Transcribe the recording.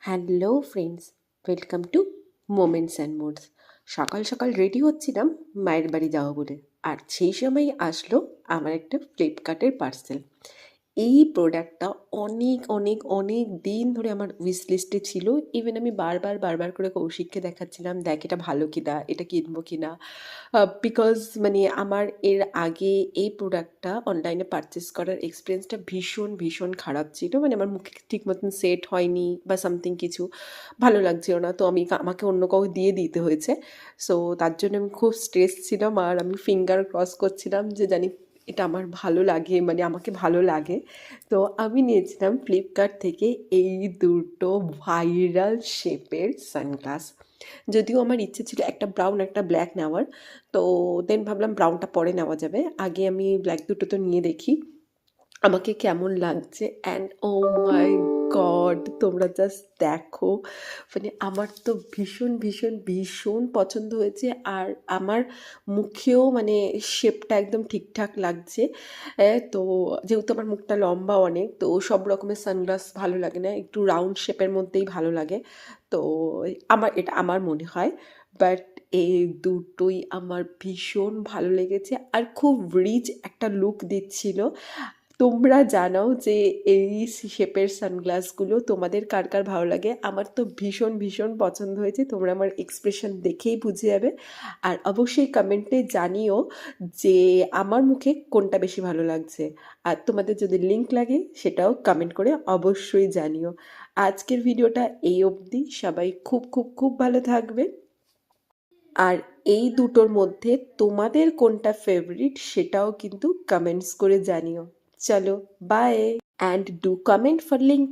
Hello friends, welcome to moments and moods. সকাল সকাল ready হচ্ছিলাম মায়ের বাড়ি যাওয়া বলে, আর সেই সময়ই আসলো আমার একটা ফ্লিপকার্টের পার্সেল। এই প্রোডাক্টটা অনেক অনেক অনেক দিন ধরে আমার উইশ লিস্টে ছিল। ইভেন আমি বারবার বারবার করে কৌশিককে দেখাচ্ছিলাম, দেখ এটা ভালো কিনা, এটা কিনবো কিনা। বিকজ মানে আমার এর আগে এই প্রোডাক্টটা অনলাইনে পারচেস করার এক্সপিরিয়েন্সটা ভীষণ ভীষণ খারাপ ছিল। মানে আমার মুখে ঠিক মতন সেট হয়নি বা সামথিং কিছু ভালো লাগছিল না, তো আমাকে অন্য কাউকে দিতে হয়েছে। সো তার জন্য আমি খুব স্ট্রেস ছিলাম, আর আমি ফিঙ্গার ক্রস করছিলাম যে জানি এটা আমার ভালো লাগে, মানে আমাকে ভালো লাগে। তো আমি নিয়েছিলাম ফ্লিপকার্ট থেকে এই দুটো ভাইরাল শেপের সানগ্লাস। যদিও আমার ইচ্ছে ছিল একটা ব্রাউন একটা ব্ল্যাক নেওয়ার, তো দেন ভাবলাম ব্রাউনটা পরে নেওয়া যাবে, আগে আমি ব্ল্যাক দুটো তো নিয়ে দেখি আমাকে কেমন লাগছে। অ্যান্ড ও মাই গড, তোমরা জাস্ট দেখো, মানে আমার তো ভীষণ ভীষণ ভীষণ পছন্দ হয়েছে। আর আমার মুখেও মানে শেপটা একদম ঠিকঠাক লাগছে। তো যেহেতু আমার মুখটা লম্বা অনেক, তো সব রকমের সানগ্লাস ভালো লাগে না, একটু রাউন্ড শেপের মধ্যেই ভালো লাগে। তো এটা আমার মনে হয়। বাট এই দুটোই আমার ভীষণ ভালো লেগেছে, আর খুব রিচ একটা লুক দিচ্ছিল। তোমরা জানাও যে এই শেপের সানগ্লাসগুলো তোমাদের কার কার ভালো লাগে। আমার তো ভীষণ ভীষণ পছন্দ হয়েছে, তোমরা আমার এক্সপ্রেশন দেখেই বুঝে যাবে। আর অবশ্যই কমেন্টে জানিও যে আমার মুখে কোনটা বেশি ভালো লাগছে, আর তোমাদের যদি লিঙ্ক লাগে সেটাও কমেন্ট করে অবশ্যই জানিও। আজকের ভিডিওটা এই অবধি, সবাই খুব খুব খুব ভালো থাকবে। আর এই দুটোর মধ্যে তোমাদের কোনটা ফেভারিট সেটাও কিন্তু কমেন্টস করে জানিও। চলো, bye, and do comment for link.